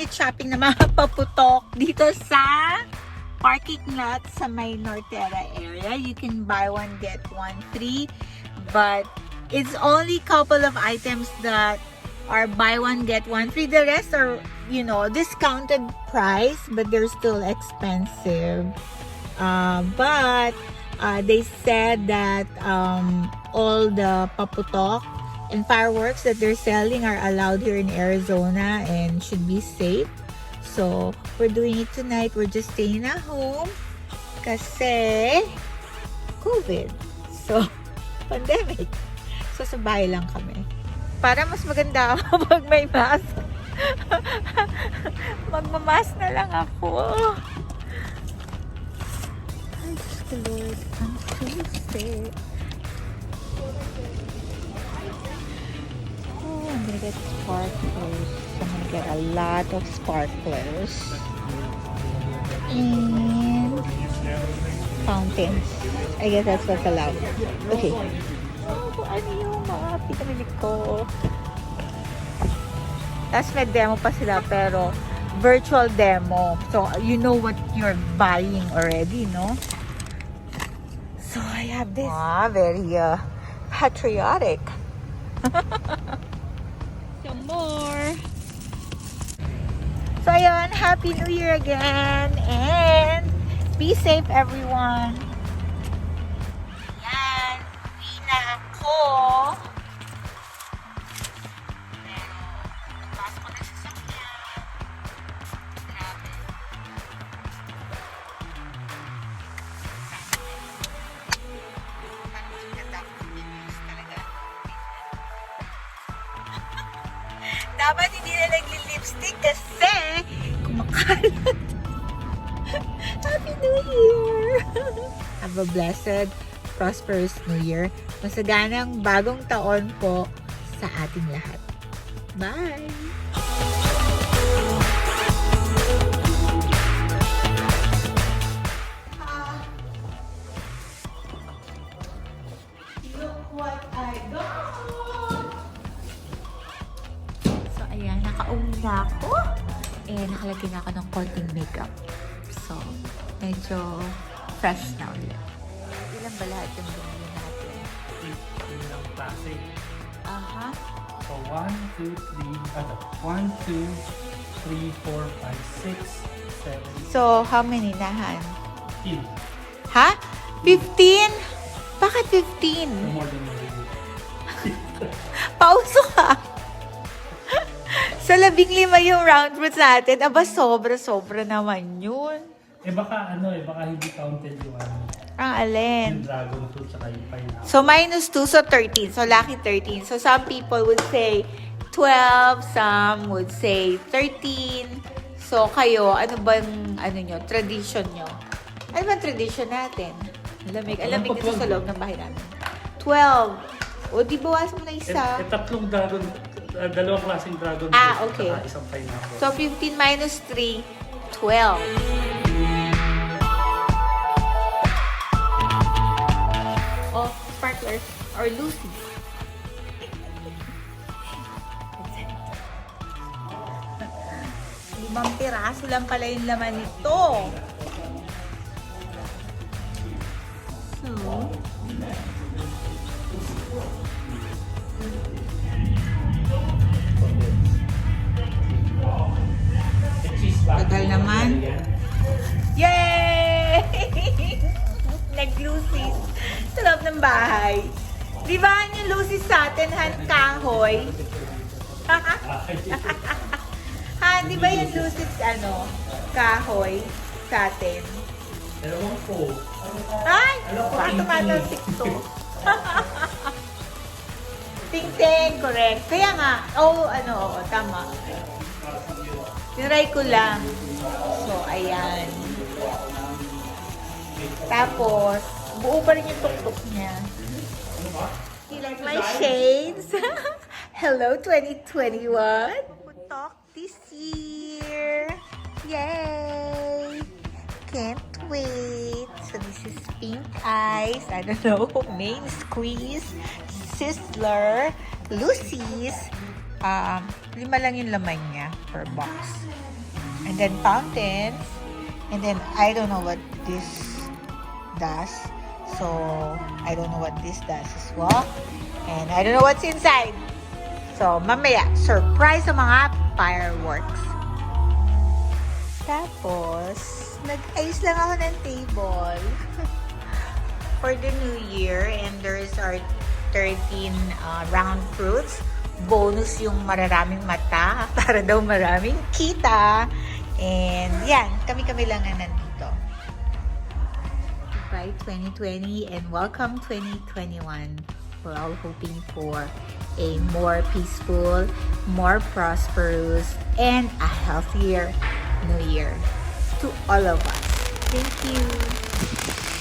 street shopping na mga paputok dito sa parking lot sa may Nortera area. You can buy one, get one free. But it's only couple of items that are buy one, get one free. The rest are, you know, discounted price, but they're still expensive. But they said that all the paputok and fireworks that they're selling are allowed here in Arizona and should be safe. So, we're doing it tonight. We're just staying at home kasi COVID. So, pandemic. So, sa bahay lang kami. Para mas maganda ako pag may mask. Magmamask na lang ako. Ay, Diyos ko Lord. I'm so sick. Oh, I'm gonna get sparklers. I'm gonna get a lot of sparklers. And fountains. I guess that's what's allowed. Okay. Oh, ano yung mga pinamili ko? Tapos may demo pa sila, pero virtual demo. So, you know what you're buying already, no? So, I have this. Very patriotic. Some more. So, ayun. Happy New Year again. And be safe, everyone. Ayan. Uwi na ako. Pero, nagpasok ko na sa sasakyan. Grabe. Dapat hindi na nagli-lipstick kasi kumakalat. Happy New Year! Have a blessed, prosperous New Year. Masaganang bagong taon po sa ating lahat. Bye! Look what I got! So, ayan, nakauwi na ako. Eh, nakalagay na ako ng konting makeup. So, medyo fresh na ulit. Ilan ba lahat yung binili natin? 8 ilang klase. Aha. So, 1, 2, 3, 4, 5, 6, 7, So, how many nahan? 15. Ha? 15? Bakit 15? No more than you. Pauso ka! Sa 15 yung round fruits natin, aba sobra-sobra naman yun. Baka hindi counted yung Ang alin? yung dragon fruit saka yung pineapple. So, minus 2, so 13. So, lucky 13. So, some people would say 12, some would say 13. So, kayo, ano bang, tradition nyo? Ano bang tradition natin? Alamig dito sa loob ng bahay namin. 12. O, di bawas mo na isa. Tatlong dragon, dalawang klaseng dragon Ah, fruit okay. saka isang pineapple. So, 15 minus 3, 12. Oh, sparklers or Lucy. Limang piraso lang pala yung laman nito. So, tagal naman. Yay! Nag-Lucy's sa loob ng bahay. Di ba yung Lucy's sa atin, Han, kahoy? Ha, di ba yung Lucy's, kahoy sa atin? Dalawang po. Ay! Baka tumatalsik to. Ting-ting, correct. Kaya nga, oo, tama. Tinry ko lang. So, ayan. Tapos, buo pa rin yung tuktok niya. You like my shades? Hello, 2021. Putok this year. Yay! Can't wait. So, this is Pink Eyes. I don't know. Main Squeeze. Sizzler. Lucy's. 5 lang yung laman niya per box. then fountains, and then I don't know what this does. So I don't know what this does as well. And I don't know what's inside. So mamaya, surprise sa mga fireworks. Tapos, nag-ayos lang ako ng table for the new year. And there's our 13 round fruits. Bonus yung mararaming mata para daw maraming kita. And yan, kami-kami lang na nandito. Goodbye 2020 and welcome 2021. We're all hoping for a more peaceful, more prosperous, and a healthier New Year to all of us. Thank you.